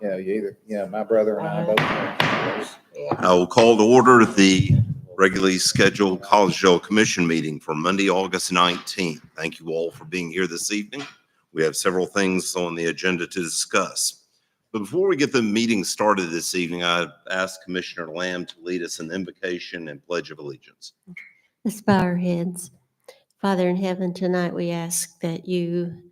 Yeah, you either, yeah, my brother and I both have. I will call to order the regularly scheduled Collegedale Commission meeting for Monday, August 19th. Thank you all for being here this evening. We have several things on the agenda to discuss. But before we get the meeting started this evening, I asked Commissioner Lamb to lead us in invocation and pledge of allegiance. Let's bow our heads. Father in heaven, tonight we ask that you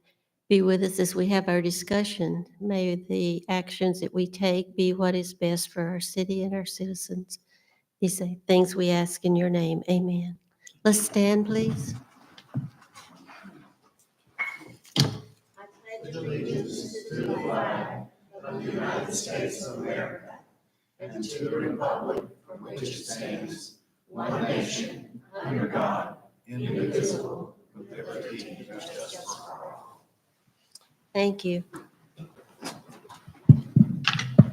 be with us as we have our discussion. May the actions that we take be what is best for our city and our citizens. These are things we ask in your name. Amen. Let's stand, please. Thank you.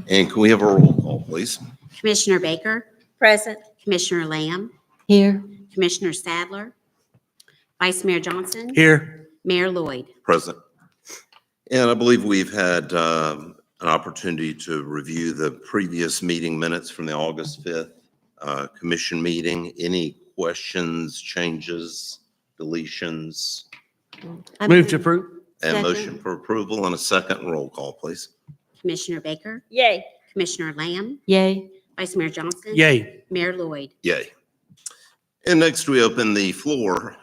And can we have a roll call, please? Commissioner Baker, Present. Commissioner Lamb, Here. Commissioner Sadler, Vice Mayor Johnson, Here. Mayor Lloyd. Present. And I believe we've had an opportunity to review the previous meeting minutes from the August 5th commission meeting. Any questions, changes, deletions? I Move to approve. And Second. motion for approval and a second roll call, please. Commissioner Baker, Yay. Commissioner Lamb, Yay. Vice Mayor Johnson. Yay. Mayor Lloyd. Yay. And next we open the floor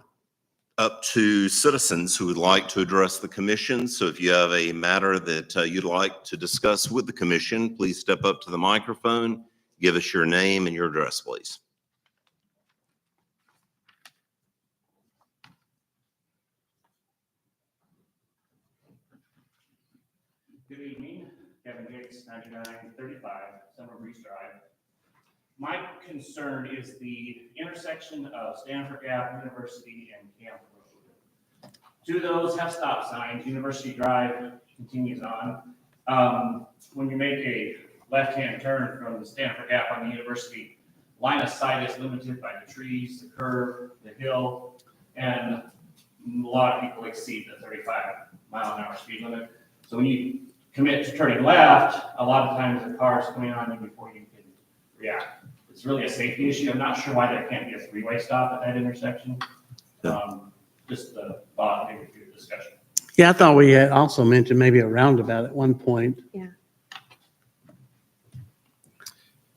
up to citizens who would like to address the commission. So if you have a matter that you'd like to discuss with the commission, please step up to the microphone, give us your name and your address, please. Good evening, Kevin Hicks, 9935 Summer Breeze Drive. My concern is the intersection of Stanford Gap, University, and Camp Road. Two of those have stop signs. University Drive continues on. When you make a left-hand turn from the Stanford Gap on the University, line of sight is limited by the trees, the curve, the hill, and a lot of people exceed the 35-mile-an-hour speed limit. So when you commit to turning left, a lot of times the car's coming on you before you can react. It's really a safety issue. I'm not sure why there can't be a three-way stop at that intersection. Just the thought, maybe through the discussion. Yeah, I thought we had also mentioned maybe a roundabout at one point. Yeah.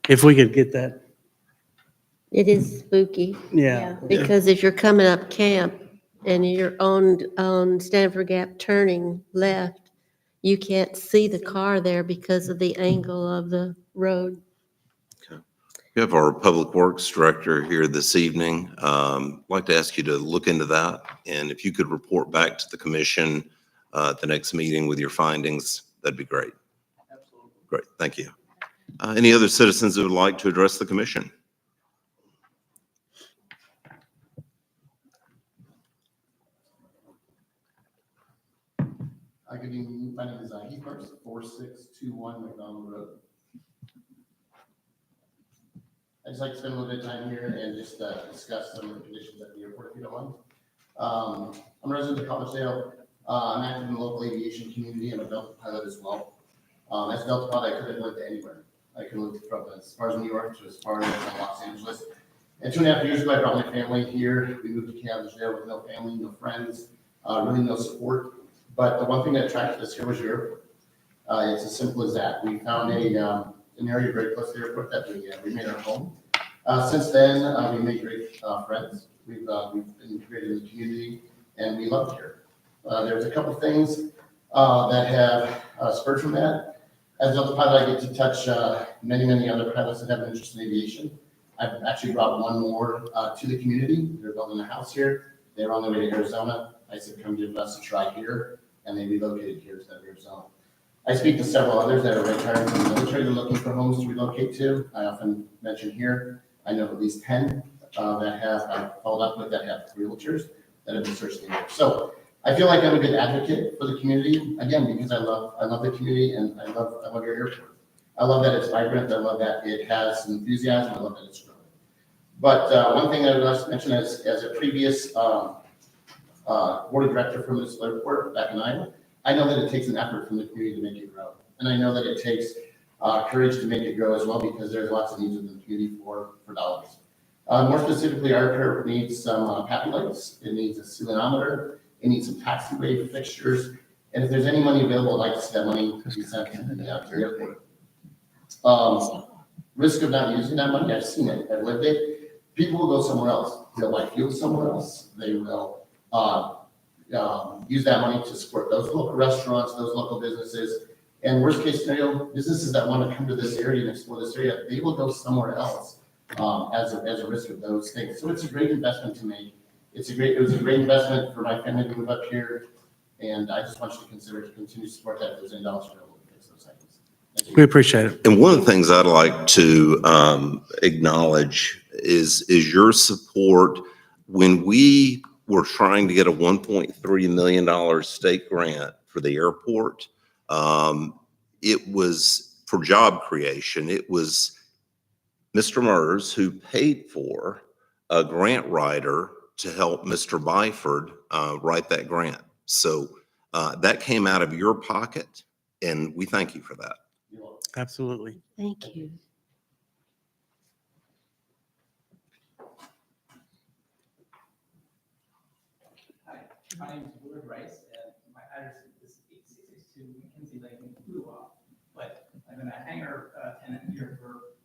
If we could get that, It is spooky yeah. because if you're coming up Camp and you're on Stanford Gap turning left, you can't see the car there because of the angle of the road. We have our Public Works Director here this evening. I'd like to ask you to look into that. And if you could report back to the commission at the next meeting with your findings, that'd be great. Absolutely. Great, thank you. Any other citizens who would like to address the commission? Good evening. My name is Heath Parks, 4621 McDonald Road. I'd just like to spend a little bit of time here and just discuss some of the conditions at the airport, if you don't mind. I'm a resident of Collegedale. I'm active in the local aviation community. I'm a Delta pilot as well. As a Delta pilot, I could have lived anywhere. I could live from as far as New York to as far as Los Angeles. And 2.5 years ago, I brought my family here. We moved to Collegedale with no family, no friends, really no support. But the one thing that attracted us here was your airport. It's as simple as that. We found an area very close to the airport that we made our home. Since then, we made great friends. We've been integrated in the community, and we love it here. There's a couple things that have spurred from that. As a Delta pilot, I get to touch many other pilots that have an interest in aviation. I've actually brought one more to the community. They're building a house here. They're on their way to Arizona. I said, come give us a try here. And they relocated here to Arizona. I speak to several others that are retiring from the military. They're looking for homes to relocate to. I often mention here, I know at least 10 that I've followed up with that have realtors that have been searching there. So I feel like I'm a good advocate for the community, again, because I love the community and I love your airport. I love that it's vibrant. I love that it has some enthusiasm. I love that it's growing. But one thing I would like to mention as a previous board of director for Municipal Airport back in Iowa, I know that it takes an effort from the community to make it grow. And I know that it takes courage to make it grow as well, because there's lots of needs within the community for dollars. More specifically, our airport needs some happy lights. It needs a ceilometer. It needs some taxiway fixtures. And if there's any money available, I'd like to see that money be sent to the airport. Risk of not using that money, I've seen it. I've lived it. People will go somewhere else. They'll buy fuel somewhere else. They will use that money to support those local restaurants, those local businesses, and worst case scenario, businesses that want to come to this area and explore this area, they will go somewhere else as a risk of those things. So it's a great investment to make. It was a great investment for my family to move up here. And I just want you to consider to continue to support that if there's any dollars available to fix those items. Thank you. We appreciate it. And one of the things I'd like to acknowledge is your support when we were trying to get a $1.3 million state grant for the airport. It was for job creation. It was Mr. Mers who paid for a grant writer to help Mr. Byford write that grant. So that came out of your pocket, and we thank you for that. Absolutely. Thank you. Hi, my name is Willard Rice, and my address is 8662 Mackenzie Lane in Blue Rock. But I've been a hangar tenant here for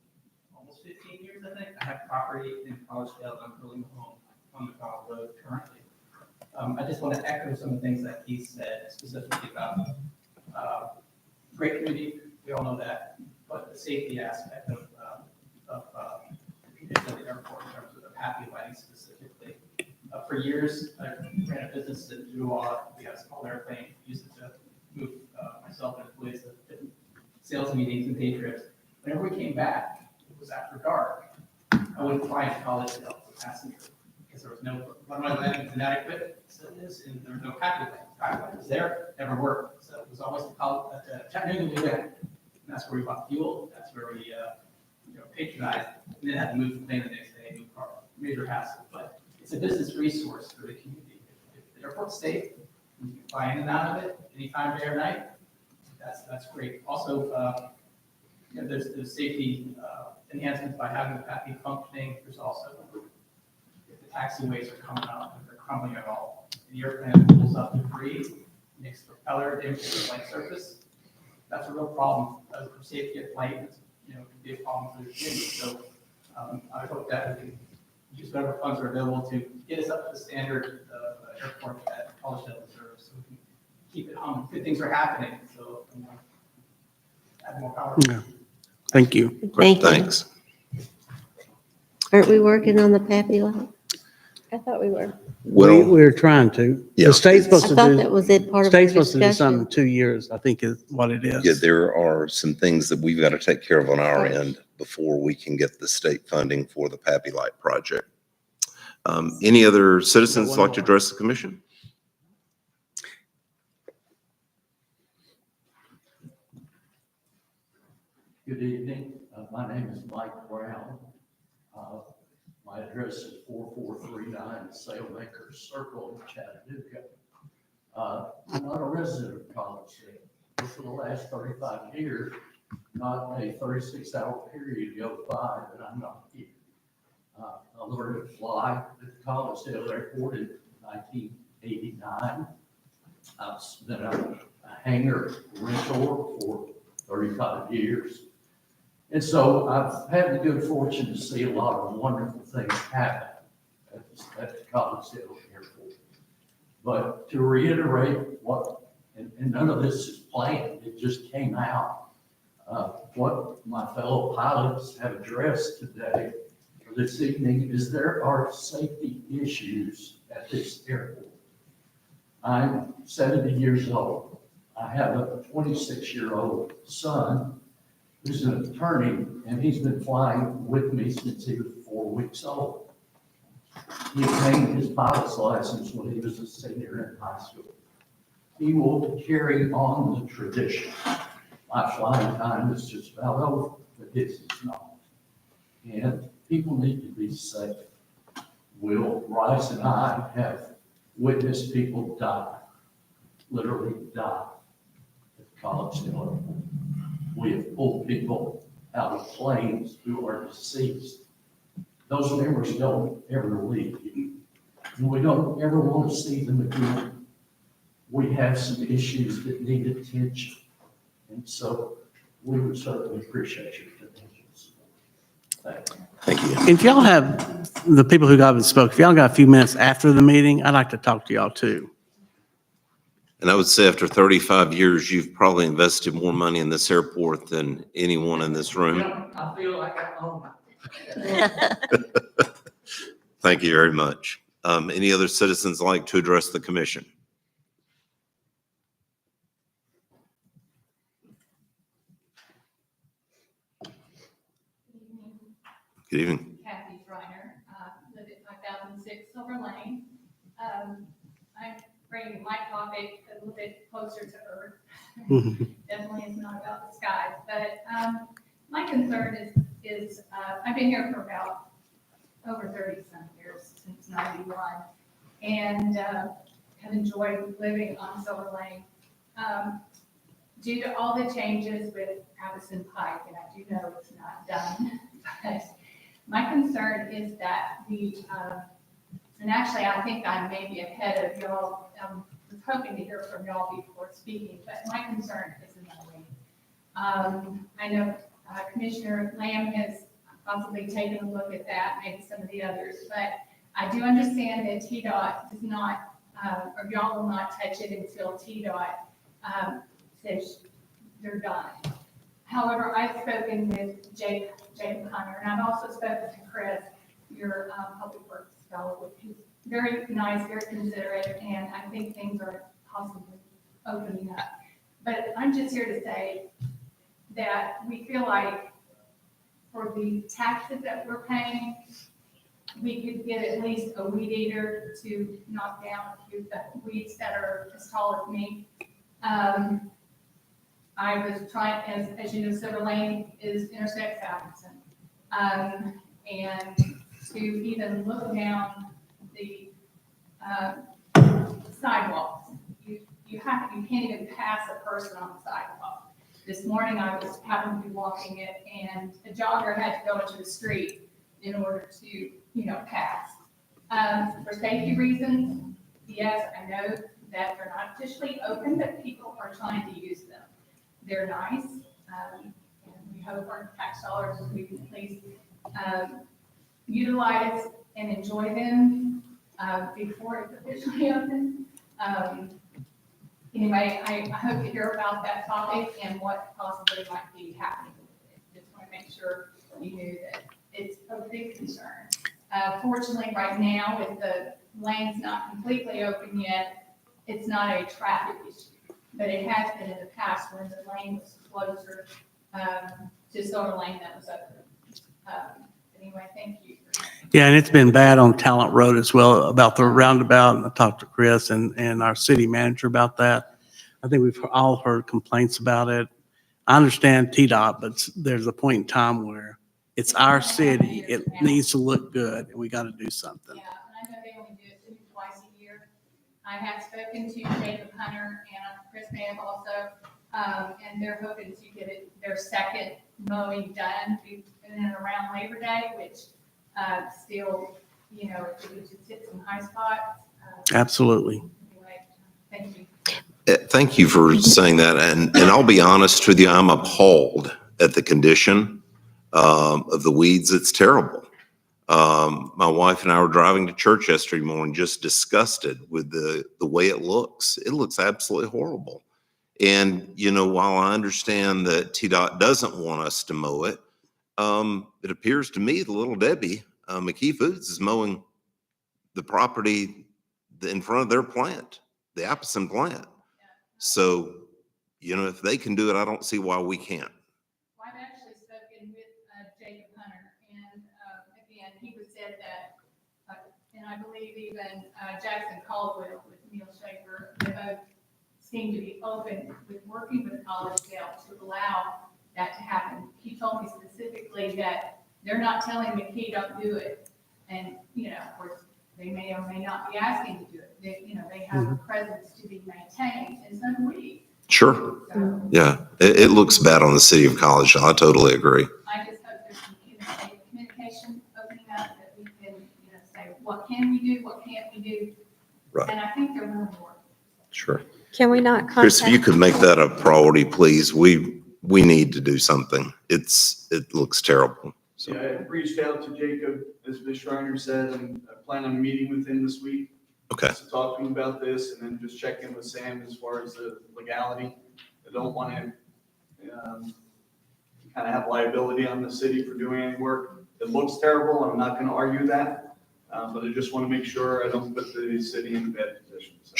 almost 15 years, I think. I have property in Collegedale, and I'm building a home on the Colorado Road currently. I just want to echo some of the things that he said, specifically about great community, we all know that, but the safety aspect of the airport in terms of happy lighting specifically. For years, I ran a business in Juwa. We had a small airplane, used it to move myself and employees to different sales meetings and day trips. Whenever we came back, it was after dark. I would fly to Collegedale as a passenger because there was no, one of my landing was inadequate, so it is, and there was no happy light. Happy light was there, never worked. So it was always the Chattanooga we went. And that's where we bought fuel. That's where we patronized, and then had to move the plane the next day, new car, major hassle. But it's a business resource for the community. If the airport's safe, you can fly in and out of it anytime, day or night. That's great. Also, there's safety enhancements by having the happy functioning. There's also, if the taxiways are coming out, if they're crumbling at all, the airplane pulls up debris, makes the propeller damage to the flight surface. That's a real problem for safety at flight. It's, can be a problem for the community. So I hope that we can use whatever funds are available to get us up to the standard of airport that Collegedale deserves, so we can keep it humming. Good things are happening, so add more power. Yeah. Thank you. Thank you. Thanks. Aren't we working on the Pappy Lot? I thought we were. Well, We're trying to. Yeah. The state's I supposed to thought do, that was it, part of our state's supposed to do something in discussion. 2 years, I think is what it is. yeah, there are some things that we've got to take care of on our Right. end before we can get the state funding for the Pappy Light project. Any other citizens like to address the commission? Good evening. My name is Mike Brown. My address is 4439 Sailmaker Circle in Chattanooga. I'm not a resident of Collegedale. For the last 35 years, not a 36-hour period goes by that I'm not here. I learned to fly at the Collegedale Airport in 1989. I've been a hangar rental for 35 years. And so I've had the good fortune to see a lot of wonderful things happen at the Collegedale Airport. But to reiterate and none of this is planned, it just came out. What my fellow pilots have addressed today or this evening is there are safety issues at this airport. I'm 70 years old. I have a 26-year-old son who's an attorney, and he's been flying with me since he was 4 weeks old. He obtained his pilot's license when he was a senior in high school. He will carry on the tradition. My flying time is just about over, but his is not. And people need to be safe. Will Rice and I have witnessed people die, literally die at Collegedale. We have pulled people out of planes who are deceased. Those memories don't ever leave you. And we don't ever want to see them again. We have some issues that need attention. And so we would certainly appreciate your attention. Thank you. Thank you. If y'all have, the people who got spoke, if y'all got a few minutes after the meeting, I'd like to talk to y'all too. And I would say after 35 years, you've probably invested more money in this airport than anyone in this room. I feel like I'm home. Thank you very much. Any other citizens like to address the commission? Good evening. Kathy Schreiner, live at 5006 Silver Lane. I'm bringing my topic a little bit closer to earth. Definitely is not about the sky, but my concern is I've been here for about over 30-some years, since 91, and have enjoyed living on Silver Lane. Due to all the changes with Addison Pike, and I do know it's not done, but my concern is that and actually I think I may be ahead of y'all. I was hoping to hear from y'all before speaking, but my concern is another way. I know Commissioner Lamb has possibly taken a look at that, maybe some of the others, but I do understand that TDOT does not, or y'all will not touch it until TDOT says they're done. However, I've spoken with Jacob Hunter, and I've also spoken to Chris, your public works fellow, who's very nice, very considerate, and I think things are possibly opening up. But I'm just here to say that we feel like for the taxes that we're paying, we could get at least a weed eater to knock down a few weeds that are as tall as me. I was trying, as you know, Silver Lane intersects Atkinson. And to even look down the sidewalks, you can't even pass a person on the sidewalk. This morning I happened to be walking it, and a jogger had to go into the street in order to, pass. For safety reasons, yes, I know that they're not officially open, but people are trying to use them. They're nice, and we hope our tax dollars, we can at least utilize and enjoy them before it's officially open. Anyway, I hope to hear about that topic and what possibly might be happening with it. Just want to make sure you knew that it's a big concern. Fortunately, right now, with the lanes not completely open yet, it's not a traffic issue, but it has been in the past when the lane was closer to Silver Lane that was open. Anyway, thank you. Yeah, and it's been bad on Talent Road as well about the roundabout. And I talked to Chris and our city manager about that. I think we've all heard complaints about it. I understand TDOT, but there's a point in time where it's our city. It needs to look good, and we got to do something. Yeah, and I know they only do it twice a year. I have spoken to Jacob Hunter and Chris may have also, and they're hoping to get their second mowing done in and around Labor Day, which still, if we just hit some high spots. Absolutely. Anyway, thank you. Thank you for saying that. And I'll be honest with you, I'm appalled at the condition of the weeds. It's terrible. My wife and I were driving to church yesterday morning, just disgusted with the way it looks. It looks absolutely horrible. And, while I understand that TDOT doesn't want us to mow it, it appears to me the Little Debbie, McKee Foods, is mowing the property in front of their plant, the Appleton plant. So, if they can do it, I don't see why we can't. Well, I've actually spoken with Jacob Hunter, and again, he was said that, and I believe even Jackson Caldwell with Neil Schaefer, they both seem to be open with working with Collegedale to allow that to happen. He told me specifically that they're not telling McKee don't do it, and of course they may or may not be asking to do it. They have a presence to be maintained, and so do we. Sure. So Yeah. It looks bad on the city of Collegedale. I totally agree. I just hope there's some communication opening up that we can, say, what can we do, what can't we do? Right. And I think they're willing to work. Sure. Can we not Chris, if you contact? could make that a priority, please. We need to do something. It looks terrible. So, Yeah, I reached out to Jacob, as Ms. Schreiner said, and I plan on meeting with him this week. okay. To talk to him about this and then just check in with Sam as far as the legality. I don't want to kind of have liability on the city for doing any work. It looks terrible. I'm not going to argue that. But I just want to make sure I don't put the city in a bad position. So.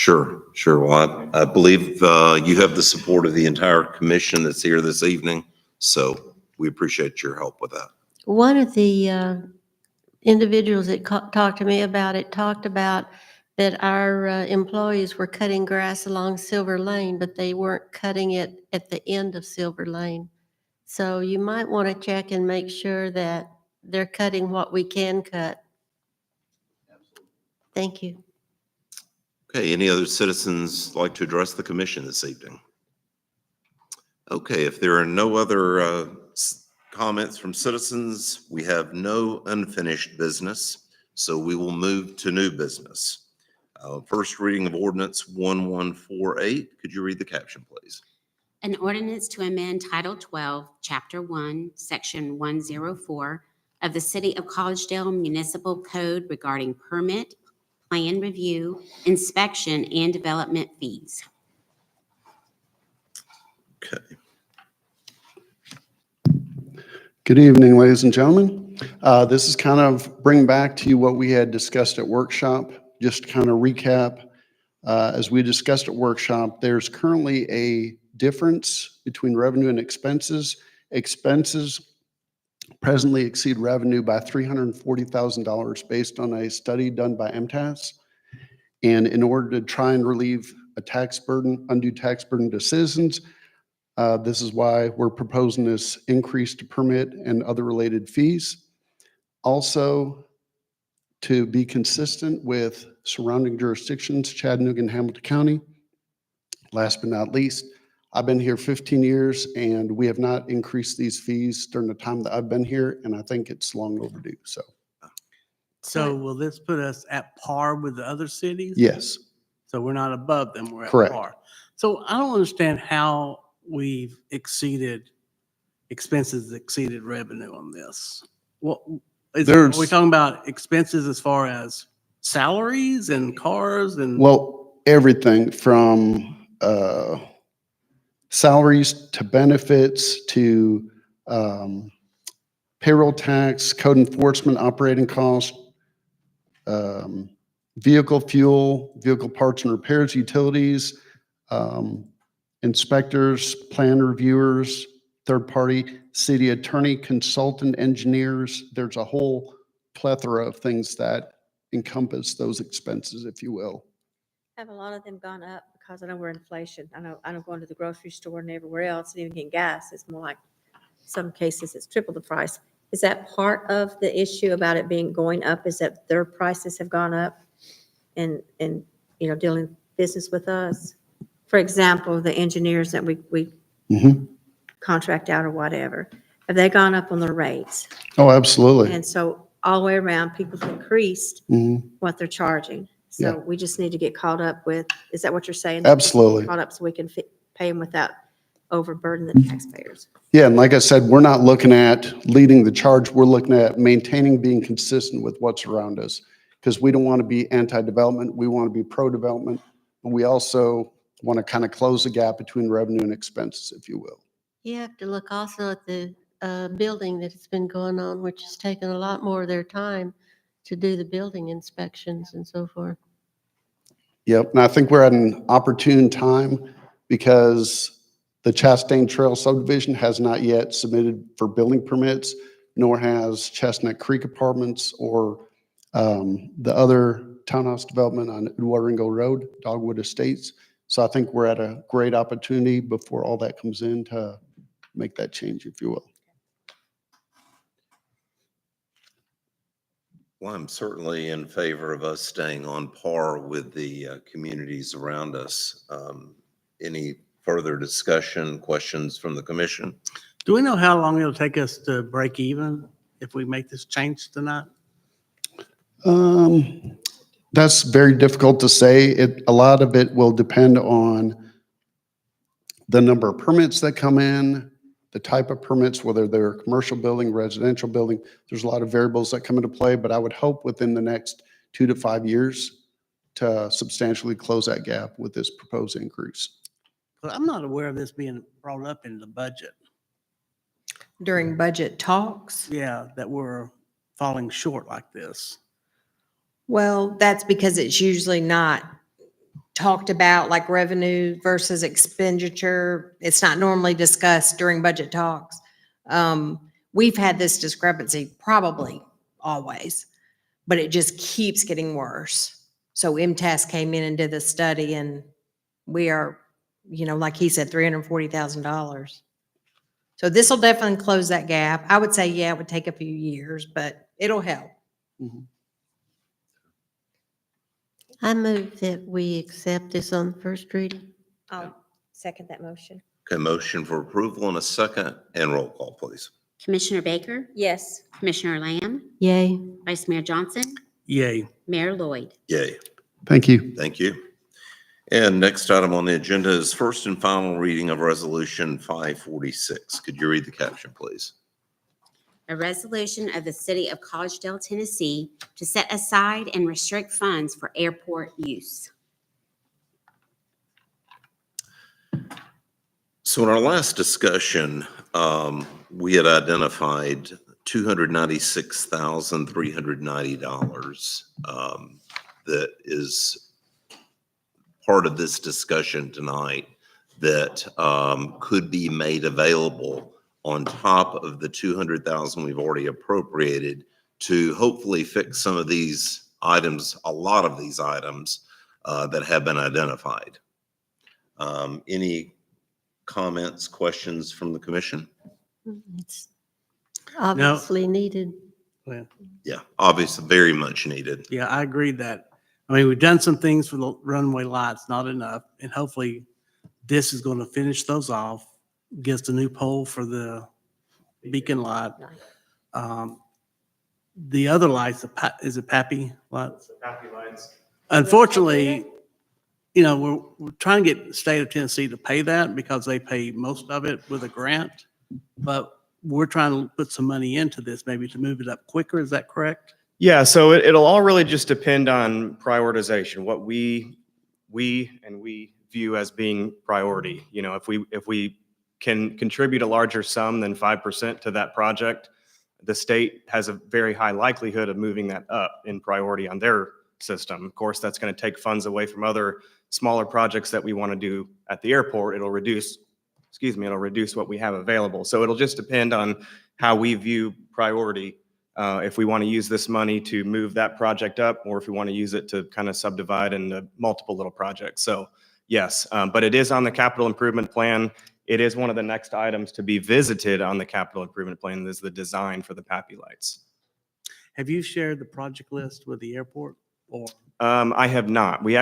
Sure. Well, I believe you have the support of the entire commission that's here this evening. So we appreciate your help with that. One of the individuals that talked to me about it talked about that our employees were cutting grass along Silver Lane, but they weren't cutting it at the end of Silver Lane. So you might want to check and make sure that they're cutting what we can cut. Thank you. Okay, any other citizens like to address the commission this evening? Okay, if there are no other comments from citizens, we have no unfinished business, so we will move to new business. First reading of ordinance 1148. Could you read the caption, please? An ordinance to amend Title 12, Chapter 1, Section 104 of the City of Collegedale Municipal Code regarding permit, plan review, inspection, and development fees. Okay. Good evening, ladies and gentlemen. This is kind of bring back to you what we had discussed at workshop, just to kind of recap. As we discussed at workshop, there's currently a difference between revenue and expenses. Expenses presently exceed revenue by $340,000 based on a study done by MTAS. And in order to try and relieve a tax burden, undue tax burden to citizens, this is why we're proposing this increase to permit and other related fees. Also, to be consistent with surrounding jurisdictions, Chattanooga and Hamilton County. Last but not least, I've been here 15 years and we have not increased these fees during the time that I've been here, and I think it's long overdue, so. So will this put us at par with the other cities? Yes, So we're not above them, we're at Correct. par. So I don't understand how we've expenses exceeded revenue on this. What, are we There's- talking about expenses as far as salaries and cars and? well, everything from salaries to benefits to payroll tax, code enforcement, operating costs, vehicle fuel, vehicle parts and repairs, utilities, inspectors, plan reviewers, third-party city attorney, consultant, engineers. There's a whole plethora of things that encompass those expenses, if you will. Have a lot of them gone up because I know we're inflation. I know going to the grocery store and everywhere else and even getting gas, it's more like some cases it's triple the price. Is that part of the issue about it being going up, is that their prices have gone up and dealing business with us? For example, the engineers that we Mhm. contract out or whatever, have they gone up on their rates? Oh, absolutely. And so all the way around, people have increased Mhm. what they're charging. Yeah. So we just need to get caught up with, is that what you're saying? Absolutely. Caught up so we can pay them without overburdening the taxpayers. Yeah, and like I said, we're not looking at leading the charge. We're looking at maintaining, being consistent with what's around us. Because we don't want to be anti-development. We want to be pro-development. But we also want to kind of close the gap between revenue and expenses, if you will. You have to look also at the building that's been going on, which has taken a lot more of their time to do the building inspections and so forth. Yep, and I think we're at an opportune time because the Chastain Trail subdivision has not yet submitted for building permits, nor has Chestnut Creek Apartments or the other townhouse development on Edward Road, Dogwood Estates. So I think we're at a great opportunity before all that comes in to make that change, if you will. Well, I'm certainly in favor of us staying on par with the communities around us. Any further discussion, questions from the commission? Do we know how long it'll take us to break even if we make this change tonight? That's very difficult to say. A lot of it will depend on the number of permits that come in, the type of permits, whether they're a commercial building, residential building. There's a lot of variables that come into play, but I would hope within the next 2 to 5 years to substantially close that gap with this proposed increase. But I'm not aware of this being brought up in the budget. During budget talks? Yeah, that we're falling short like this. Well, that's because it's usually not talked about, like revenue versus expenditure. It's not normally discussed during budget talks. we've had this discrepancy probably always, but it just keeps getting worse. So MTS came in and did the study and we are, like he said, $340,000. So this will definitely close that gap. I would say, yeah, it would take a few years, but it'll help. I move that we accept this on first reading. I'll second that motion. Okay, motion for approval and a second, and roll call, please. Commissioner Baker, Yes. Commissioner Lamb, Yay. Vice Mayor Johnson, Yay. Mayor Lloyd. Yay. Thank you. Thank you. And next item on the agenda is first and final reading of Resolution 546. Could you read the caption, please? A resolution of the City of Collegedale, Tennessee to set aside and restrict funds for airport use. So in our last discussion, we had identified $296,390 that is part of this discussion tonight that could be made available on top of the 200,000 we've already appropriated to hopefully fix some of these items, a lot of these items that have been identified. Any comments, questions from the commission? It's obviously needed. Well, Yeah, obviously very much needed. yeah, I agree that, I mean, we've done some things for the runway lights, not enough. And hopefully this is going to finish those off, gives the new pole for the beacon light. The other lights, is it Pappy lights? Happy lights. Unfortunately, we're trying to get the state of Tennessee to pay that because they pay most of it with a grant. But we're trying to put some money into this, maybe to move it up quicker. Is that correct? Yeah, so it'll all really just depend on prioritization, what we view as being priority. If we can contribute a larger sum than 5% to that project, the state has a very high likelihood of moving that up in priority on their system. Of course, that's going to take funds away from other smaller projects that we want to do at the airport. It'll reduce what we have available. So it'll just depend on how we view priority. If we want to use this money to move that project up, or if we want to use it to kind of subdivide into multiple little projects. So yes, but it is on the capital improvement plan. It is one of the next items to be visited on the capital improvement plan is the design for the Pappy lights. Have you shared the project list with the airport or? I have not. We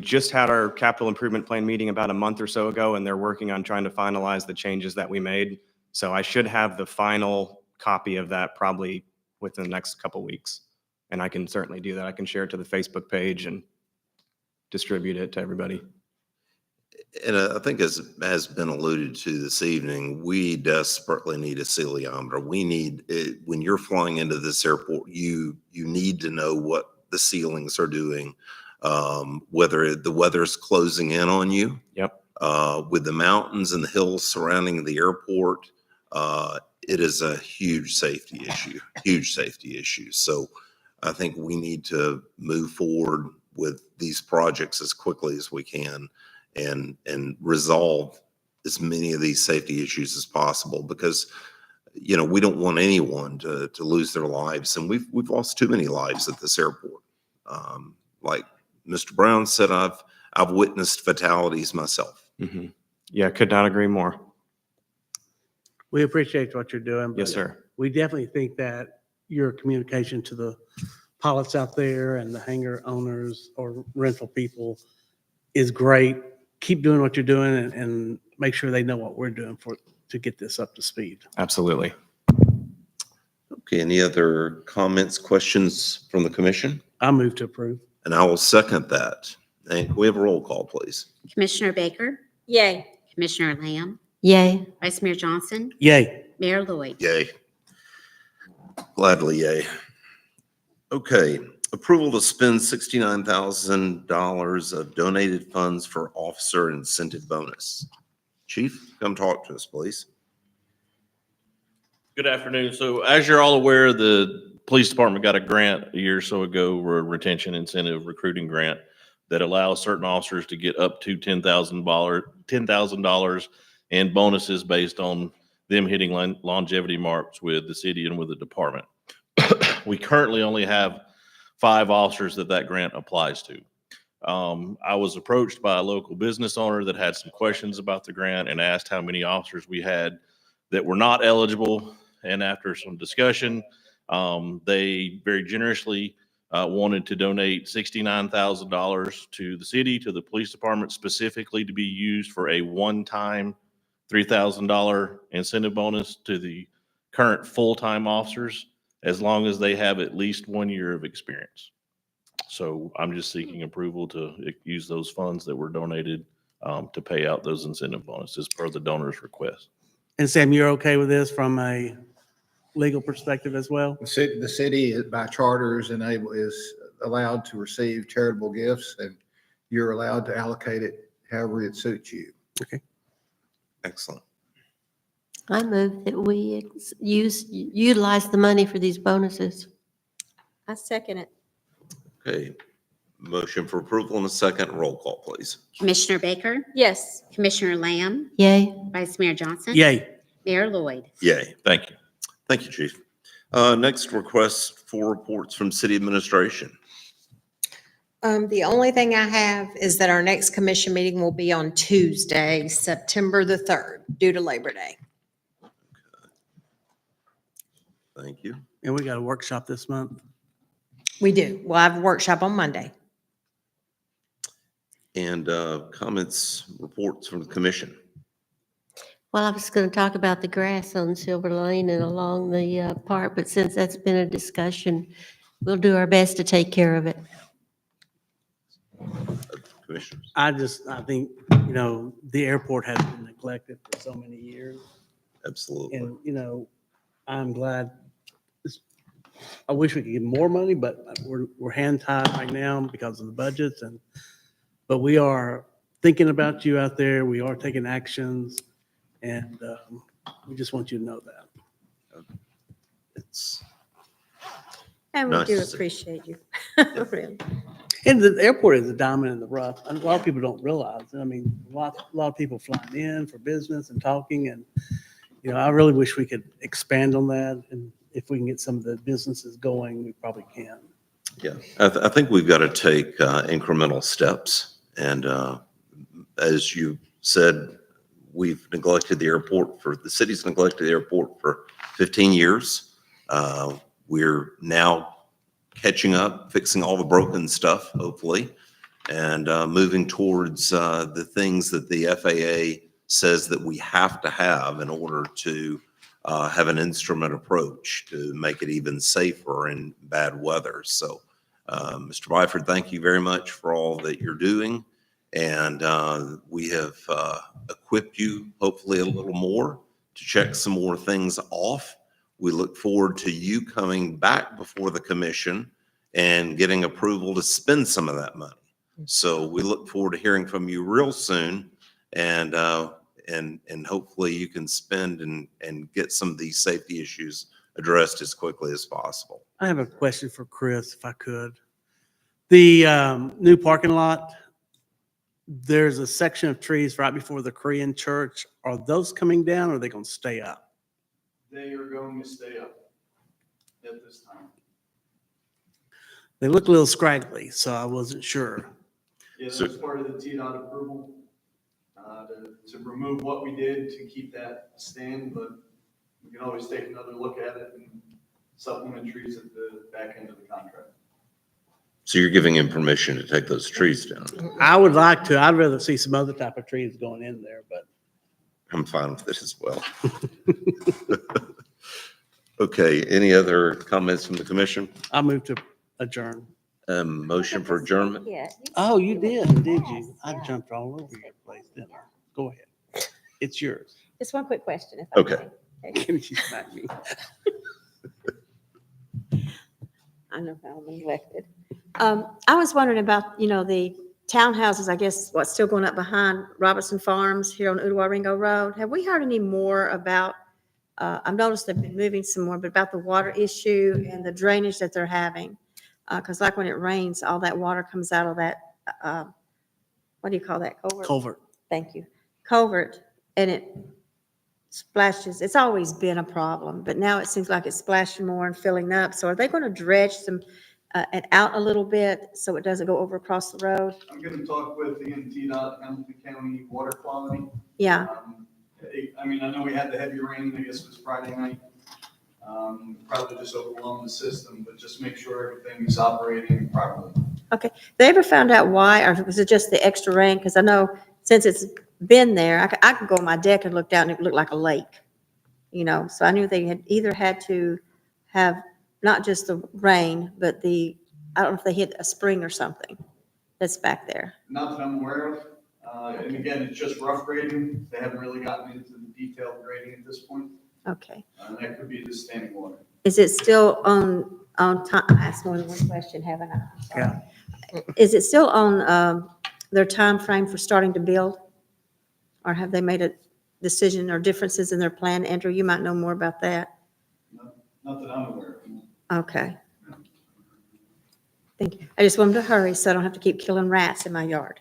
just had our capital improvement plan meeting about a month or so ago, and they're working on trying to finalize the changes that we made. So I should have the final copy of that probably within the next couple weeks. And I can certainly do that. I can share it to the Facebook page and distribute it to everybody. And I think as has been alluded to this evening, we desperately need a celiometer. We need, when you're flying into this airport, you need to know what the ceilings are doing, whether the weather's closing in on you. Yep. With the mountains and the hills surrounding the airport, it is a huge safety issue. So I think we need to move forward with these projects as quickly as we can and resolve as many of these safety issues as possible, because we don't want anyone to lose their lives, and we've lost too many lives at this airport. Like Mr. Brown said, I've witnessed fatalities myself. Mm-hmm. Yeah, could not agree more. We appreciate what you're doing. Yes, sir. We definitely think that your communication to the pilots out there and the hangar owners or rental people is great. Keep doing what you're doing and make sure they know what we're doing to get this up to speed. Absolutely. Okay, any other comments, questions from the commission? I move to approve. And I will second that. And can we have a roll call, please? Commissioner Baker, Yay. Commissioner Lamb, Yay. Vice Mayor Johnson, Yay. Mayor Lloyd. Yay. Gladly, yay. Okay, approval to spend $69,000 of donated funds for officer incentive bonus. Chief, come talk to us, please. Good afternoon. So as you're all aware, the police department got a grant a year or so ago, a retention incentive recruiting grant that allows certain officers to get up to $10,000 and bonuses based on them hitting longevity marks with the city and with the department. We currently only have 5 officers that grant applies to. I was approached by a local business owner that had some questions about the grant and asked how many officers we had that were not eligible. And after some discussion, they very generously wanted to donate $69,000 to the city, to the police department, specifically to be used for a one-time $3,000 incentive bonus to the current full-time officers, as long as they have at least 1 year of experience. So I'm just seeking approval to use those funds that were donated to pay out those incentive bonuses per the donor's request. And Sam, you're okay with this from a legal perspective as well? The city by charter is allowed to receive charitable gifts, and you're allowed to allocate it however it suits you. Okay. Excellent. I move that we utilize the money for these bonuses. I second it. Okay. Motion for approval and a second. Roll call, please. Commissioner Baker, Yes. Commissioner Lamb, Yay. Vice Mayor Johnson. Yay. Mayor Lloyd. Yay. Thank you. Thank you, Chief. Next, request for reports from city administration. The only thing I have is that our next commission meeting will be on Tuesday, September the 3rd, due to Labor Day. Thank you. And we got a workshop this month. We do. We'll have a workshop on Monday. And comments, reports from the commission. Well, I was going to talk about the grass on Silver Lane and along the park, but since that's been a discussion, we'll do our best to take care of it. Commissioners. I think, the airport has been neglected for so many years. Absolutely. And, I'm glad. I wish we could get more money, but we're hand tied right now because of the budgets but we are thinking about you out there. We are taking actions, and we just want you to know that. It's And we Nice do to see. appreciate you. Really. And the airport is a diamond in the rough. And a lot of people don't realize. I mean, a lot of people flying in for business and talking, and I really wish we could expand on that. And if we can get some of the businesses going, we probably can. Yeah, I think we've got to take incremental steps. And as you said, we've neglected the airport the city's neglected the airport for 15 years. We're now catching up, fixing all the broken stuff, hopefully, and moving towards the things that the FAA says that we have to have in order to have an instrument approach to make it even safer in bad weather. So, Mr. Byford, thank you very much for all that you're doing. And we have equipped you, hopefully, a little more to check some more things off. We look forward to you coming back before the commission and getting approval to spend some of that money. So we look forward to hearing from you real soon, and hopefully you can spend and get some of these safety issues addressed as quickly as possible. I have a question for Chris, if I could. The new parking lot, there's a section of trees right before the Korean church. Are those coming down, or are they going to stay up? They are going to stay up at this time. They look a little scraggly, so I wasn't sure. Yeah, that's part of the TDOT approval, to remove what we did to keep that stand, but we can always take another look at it and supplement trees at the back end of the contract. So you're giving him permission to take those trees down? I would like to. I'd rather see some other type of trees going in there, but. I'm fine with it as well. Okay, any other comments from the commission? I move to adjourn. Motion for adjournment? Yeah. Oh, you did you? I jumped all over your place, didn't I? Go ahead. It's yours. Just one quick question. If I Okay. may. Can you smack me? I know how I'm neglected. I was wondering about, the townhouses, I guess, what's still going up behind Robertson Farms here on Udawaringo Road. Have we heard any more about, I've noticed they've been moving some more, but about the water issue and the drainage that they're having? Because like when it rains, all that water comes out of that, what do you call that? Culvert? Culvert. Thank you. Culvert, and it splashes. It's always been a problem, but now it seems like it's splashing more and filling up. So are they going to dredge some, it out a little bit so it doesn't go over across the road? I'm gonna talk with again, TDOT, Hamilton County Water Quality. Yeah, I mean, I know we had the heavy rain, I guess it was Friday night. Probably just overwhelmed the system, but just make sure everything is operating properly. they ever found out why, or was it just the extra rain? Because I know since it's been there, I could go on my deck and look down and it looked like a lake, you know? So I knew they had either had to have not just the rain, but I don't know if they hit a spring or something that's back there. Not that I'm aware of. And again, it's just rough grading. They haven't really gotten into the detailed grading at this point. Okay. And that could be the standing water. Is it still on time? I asked more than one question, haven't I? I'm sorry. Yeah. Is it still on their time frame for starting to build? Or have they made a decision or differences in their plan? Andrew, you might know more about that. Not that I'm aware of. Okay. Thank you. I just want them to hurry so I don't have to keep killing rats in my yard.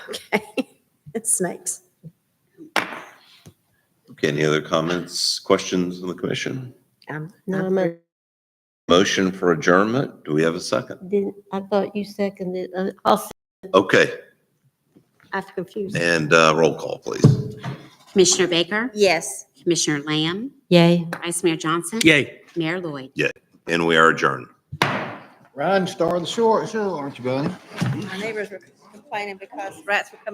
Okay. It's snakes. Okay, any other comments, questions on the commission? No, I'm a- Motion for adjournment. Do we have a second? I thought you seconded, I'll Okay, I'm confused. and roll call, please. Commissioner Baker? Yes. Commissioner Lamb? Yay. Vice Mayor Johnson? Yay. Mayor Lloyd? And we are adjourned. Riding star of the show, aren't you, buddy? My neighbors were complaining because rats were coming